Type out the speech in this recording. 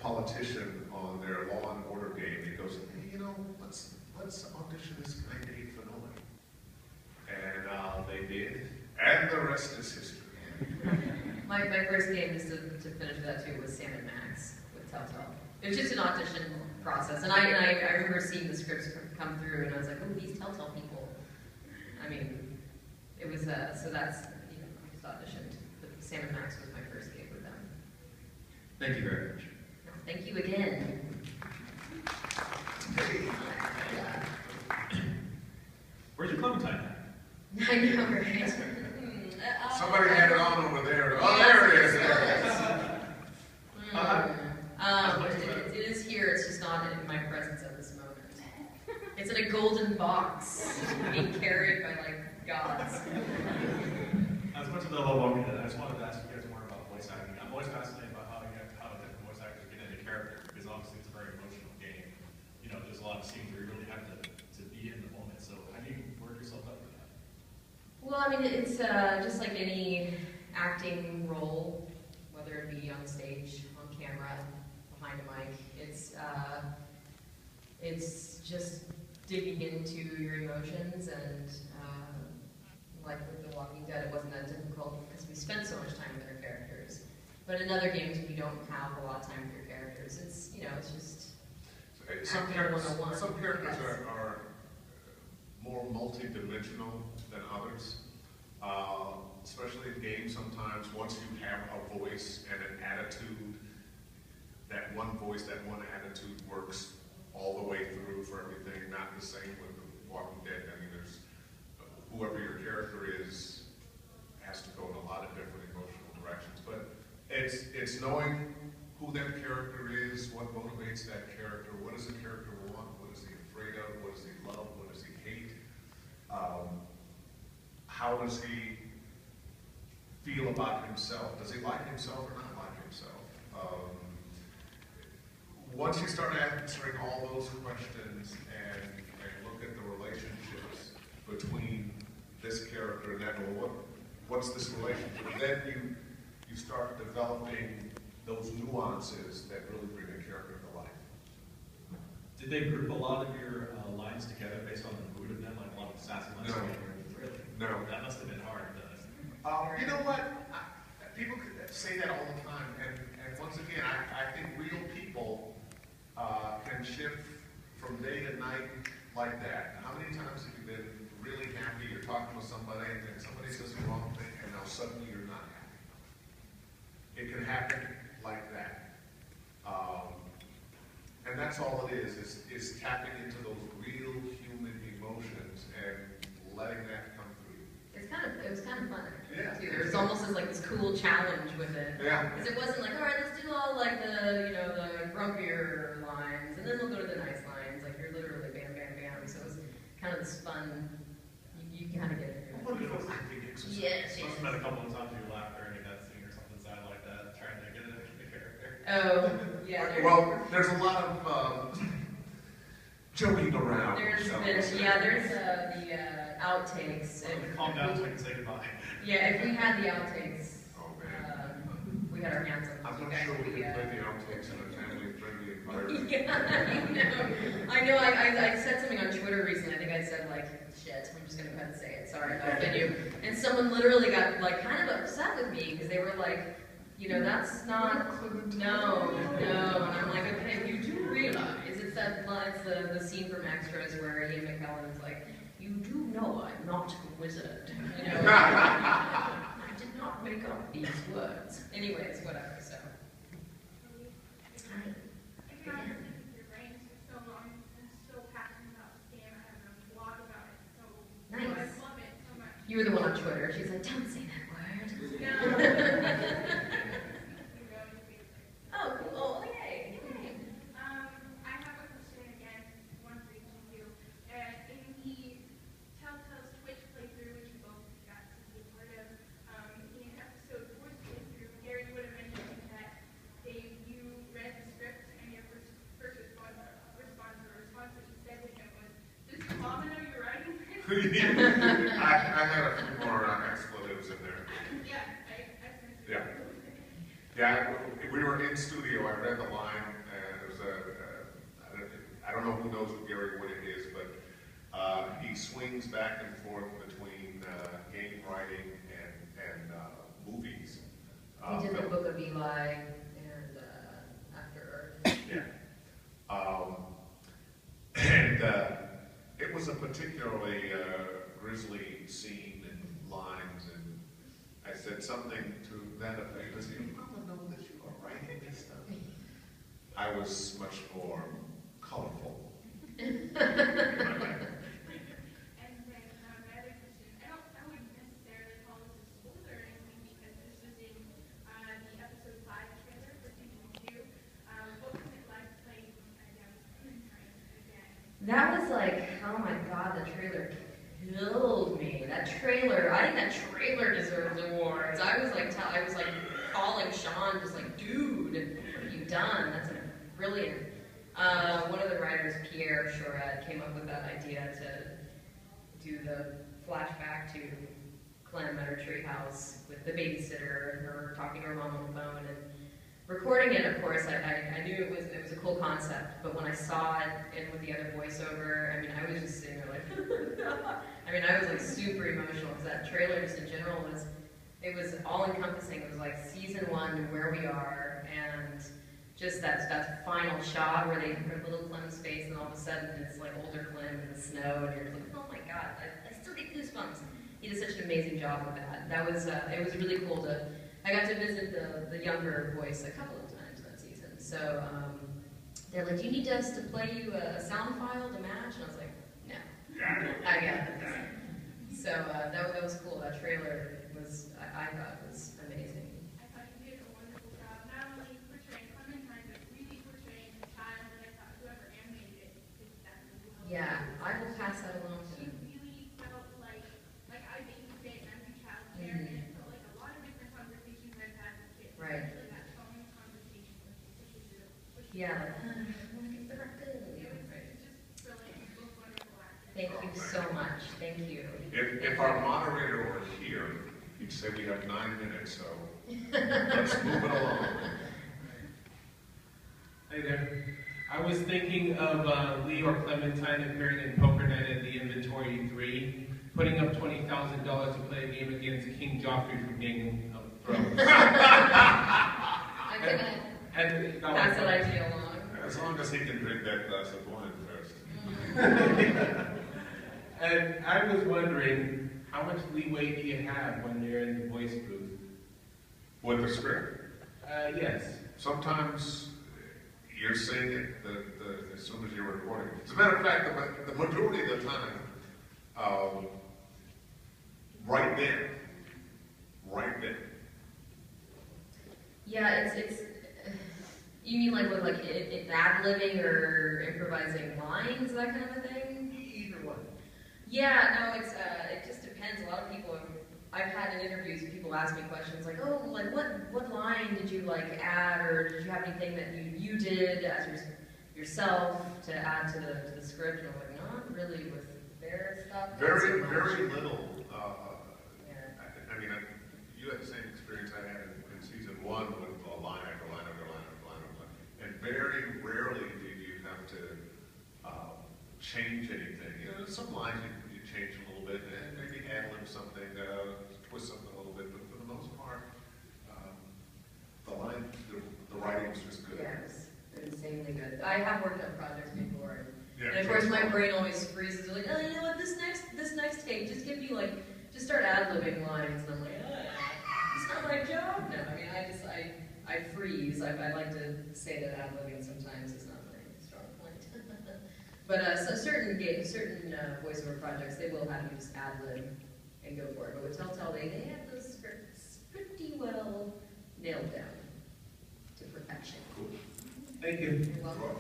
politician on their Law and Order game. He goes, hey, you know, let's audition this guy Dave Fennoy. And they did, and the rest is history. My first game, just to finish that too, was Sam and Max with Telltale. It was just an audition process, and I remember seeing the scripts come through, and I was like, oh, these Telltale people. I mean, it was, so that's, you know, I just auditioned. But Sam and Max was my first game with them. Thank you very much. Thank you again. Where's your Clementine at? I know, right? Somebody had it on over there. Oh, there it is. It is here, it's just not in my presence at this moment. It's in a golden box, being carried by, like, gods. As much as I love walking in, I just wanted to ask you guys more about voice acting. I'm always fascinated about how different voice actors get into character, because obviously it's a very emotional game. You know, there's a lot of scenes where you really have to be in the moment. So how do you work yourself up for that? Well, I mean, it's just like any acting role, whether it be on stage, on camera, behind a mic. It's just digging into your emotions, and like with The Walking Dead, it wasn't that difficult because we spent so much time with our characters. But in other games, we don't have a lot of time with your characters. It's, you know, it's just some characters are more multi-dimensional than others. Especially in games, sometimes once you have a voice and an attitude, that one voice, that one attitude works all the way through for everything. Not the same with The Walking Dead. I mean, there's whoever your character is has to go in a lot of different emotional directions. But it's knowing who that character is, what motivates that character, what does the character want, what is he afraid of, what does he love, what does he hate, how does he feel about himself, does he like himself or not like himself. Once you start answering all those questions and look at the relationships between this character and that, well, what's this relationship, then you start developing those nuances that really bring a character to life. Did they group a lot of your lines together based on the mood of them, like a lot of sassy lines? No. Really? No. That must have been hard. You know what? People say that all the time, and once again, I think real people can shift from day to night like that. How many times have you been really happy, you're talking with somebody, and somebody says the wrong thing, and now suddenly you're not happy? It can happen like that. And that's all it is tapping into those real human emotions and letting that come through. It was kind of fun. Yeah. Too. There was almost this cool challenge with it. Yeah. Because it wasn't like, all right, let's do all like the, you know, the grumpier lines, and then we'll go to the nice lines. Like you're literally bam, bam, bam. So it was kind of this fun. You kind of get it. Yes. Must have been a couple of times you laughed during that scene or something sad like that, trying to get it into the character. Oh, yeah. Well, there's a lot of joking around. There's the outtakes. Calm down so I can say goodbye. Yeah, if we had the outtakes, oh man, we had our hands on. I'm not sure we can play the outtakes in a family-friendly environment. Yeah, I know. I said something on Twitter recently. I think I said like, "Shit, I'm just gonna go ahead and say it. Sorry if I offend you." And someone literally got like kind of upset with me because they were like, "You know, that's not no." And I'm like, "Okay, you do realize it's that it's the scene from Extras where Ian McKellen is like." You do know I'm not a wizard, you know. I did not make up these words. Anyways, whatever, so. Hi. Your brain for so long and so passionate about the game. I have a blog about it, so Nice. I love it so much. You were the one on Twitter. She's like, don't say that word. No. Oh, cool. Oh, yay. I have a question again, one for each of you. In the Telltale's Twitch playthrough, which you both got to be a part of, in episode 4 playthrough, Gary would have mentioned that you read the script and your first response that you said in it was, does your mama know you're writing this? I had a few more expletives in there. Yeah, I sensed it. Yeah. Yeah, we were in studio. I read the line, I don't know who knows what Gary Wood is, but he swings back and forth between game writing and movies. He did the Book of Eli and After Earth. Yeah. And it was a particularly grisly scene and lines, and I said something to that effect. Does your mama know that you are writing this stuff? I was much more colorful. And then my other question, I wouldn't necessarily call this a spoiler or anything because this was in the episode 5 trailer for season 2. What was it like playing again? That was like, oh my god, the trailer killed me. That trailer, I think that trailer deserves awards. I was like calling Sean, just like, dude, what have you done? That's brilliant. One of the writers, Pierre Choret, came up with that idea to do the flashback to Clem at her treehouse with the babysitter and her talking to her mom on the phone and recording it. Of course, I knew it was a cool concept, but when I saw it and with the other voiceover, I mean, I was just sitting there like, I mean, I was like super emotional because that trailer just in general was all encompassing. It was like season 1 to where we are and just that final shot where they put little Clem's face and all of a sudden it's like older Clem in the snow and you're like, oh my god, I still get goosebumps. He did such an amazing job with that. That was it was really cool I got to visit the younger voice a couple of times that season. So they're like, do you need us to play you a sound file to match? And I was like, no, I got it. So that was cool. That trailer was I thought was amazing. I thought you did a wonderful job, not only portraying Clementine, but really portraying the child. And I thought whoever animated it did that really well. Yeah, I will pass that along to She them. really felt like I babysit and I'm the child care, and it felt like a lot of different conversations I've had with kids. Right. Especially that phone conversation with the Yeah, like, I want to get the raccoon. It was Right. just brilliant, both wonderful actors. Thank you so much. Thank you. If our moderator were here, he'd say we have 9 minutes, so let's move it along. Hey there. I was thinking of Lee or Clementine appearing in Poker Night at the Inventory 3, putting up $20,000 to play a game against King Joffrey from Game of Thrones. I'm gonna And pass that idea along. As long as he can drink that glass of wine first. And I was wondering, how much leeway do you have when you're in the voice booth? With the script. Yes. Sometimes you're saying it as soon as you're recording. As a matter of fact, the majority of the time, right then. Yeah, it's. You mean like with it ad-libbing or improvising lines, that kind of a thing? Either one. Yeah, no, it just depends. A lot of people, I've had in interviews, people ask me questions like, oh, like what line did you like add, or did you have anything that you did as yourself to add to the script? And I'm like, not really with their stuff. Very not so much. little. Yeah. I mean, you had the same experience I had in season 1 with line after line after line after line after line. And very rarely did you have to change anything. You know, some lines you change a little bit and maybe ad-lib something, twist something a little bit, but for the most part, the writing was just good. Yeah, it was insanely good. I have worked on projects before, Yeah, and of course my brain always freezes. Like, oh, you know what? This next take, just give me just start ad-libbing lines, and I'm like, it's not my job. No, I mean, I freeze. I like to say that ad-libbing sometimes is not my strong point. But so certain voiceover projects, they will have you just ad-lib and go for it. But with Telltale, they have those scripts pretty well nailed down to perfection. Cool. Thank you. You're welcome.